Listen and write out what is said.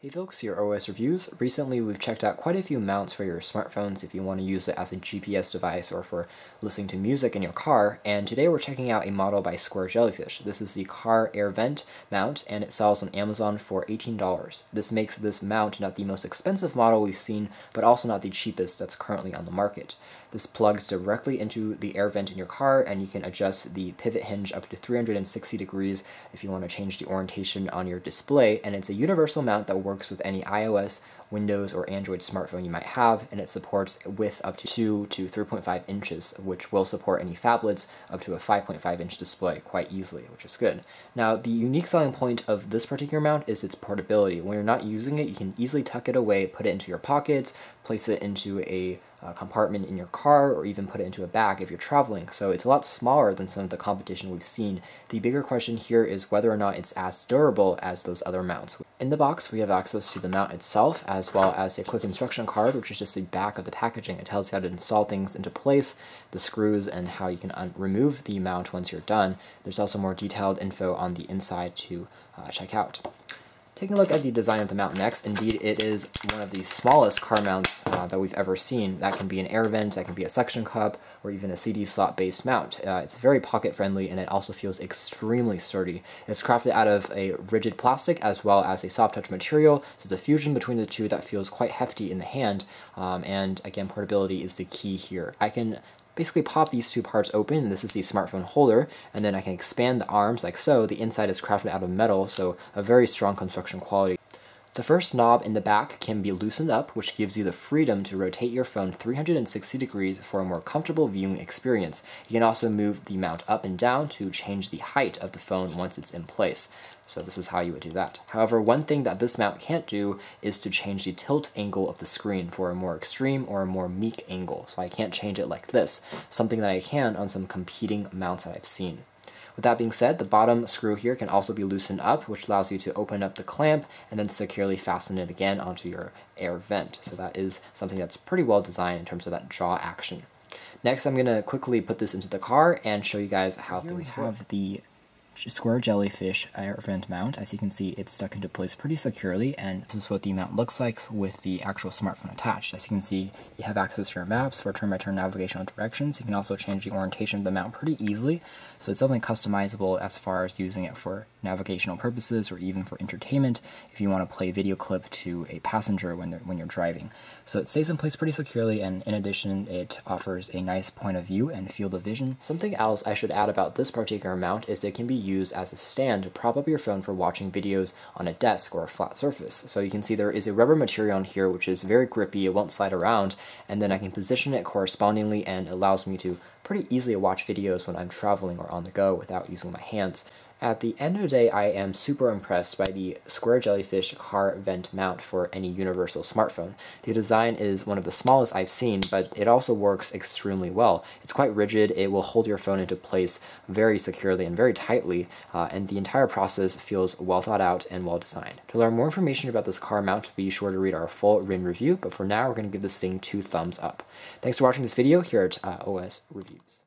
Hey folks, your OS Reviews. Recently we've checked out quite a few mounts for your smartphones if you want to use it as a GPS device or for listening to music in your car, and today we're checking out a model by Square Jellyfish. This is the Car Air Vent mount, and it sells on Amazon for $18. This makes this mount not the most expensive model we've seen, but also not the cheapest that's currently on the market. This plugs directly into the air vent in your car, and you can adjust the pivot hinge up to 360 degrees if you want to change the orientation on your display, and it's a universal mount that works with any iOS, Windows, or Android smartphone you might have, and it supports width up to 2 to 3.5 inches, which will support any phablets up to a 5.5 inch display quite easily, which is good. Now, the unique selling point of this particular mount is its portability. When you're not using it, you can easily tuck it away, put it into your pockets, place it into a compartment in your car, or even put it into a bag if you're traveling. So it's a lot smaller than some of the competition we've seen. The bigger question here is whether or not it's as durable as those other mounts. In the box, we have access to the mount itself, as well as a quick instruction card, which is just the back of the packaging. It tells you how to install things into place, the screws, and how you can remove the mount once you're done. There's also more detailed info on the inside to check out. Taking a look at the design of the mount next, indeed it is one of the smallest car mounts that we've ever seen. That can be an air vent, that can be a suction cup, or even a CD slot based mount. It's very pocket friendly, and it also feels extremely sturdy. It's crafted out of a rigid plastic as well as a soft touch material, so it's a fusion between the two that feels quite hefty in the hand, and again, portability is the key here. I can basically pop these two parts open. This is the smartphone holder, and then I can expand the arms like so. The inside is crafted out of metal, so a very strong construction quality. The first knob in the back can be loosened up, which gives you the freedom to rotate your phone 360 degrees for a more comfortable viewing experience. You can also move the mount up and down to change the height of the phone once it's in place. So this is how you would do that. However, one thing that this mount can't do is to change the tilt angle of the screen for a more extreme or a more meek angle. So I can't change it like this, something that I can on some competing mounts that I've seen. With that being said, the bottom screw here can also be loosened up, which allows you to open up the clamp and then securely fasten it again onto your air vent. So that is something that's pretty well designed in terms of that jaw action. Next, I'm going to quickly put this into the car and show you guys how things work. The Square Jellyfish air vent mount. As you can see, it's stuck into place pretty securely, and this is what the mount looks like with the actual smartphone attached. As you can see, you have access to your maps for turn-by-turn navigational directions. You can also change the orientation of the mount pretty easily, so it's definitely customizable as far as using it for navigational purposes or even for entertainment if you want to play a video clip to a passenger when you're driving. So it stays in place pretty securely, and in addition, it offers a nice point of view and field of vision. Something else I should add about this particular mount is it can be used as a stand to prop up your phone for watching videos on a desk or a flat surface. So you can see there is a rubber material on here which is very grippy, it won't slide around, and then I can position it correspondingly, and it allows me to pretty easily watch videos when I'm traveling or on the go without using my hands. At the end of the day, I am super impressed by the Square Jellyfish car vent mount for any universal smartphone. The design is one of the smallest I've seen, but it also works extremely well. It's quite rigid, it will hold your phone into place very securely and very tightly, and the entire process feels well thought out and well designed. To learn more information about this car mount, be sure to read our full written review, but for now, we're going to give this thing 2 thumbs up. Thanks for watching this video here at OS Reviews.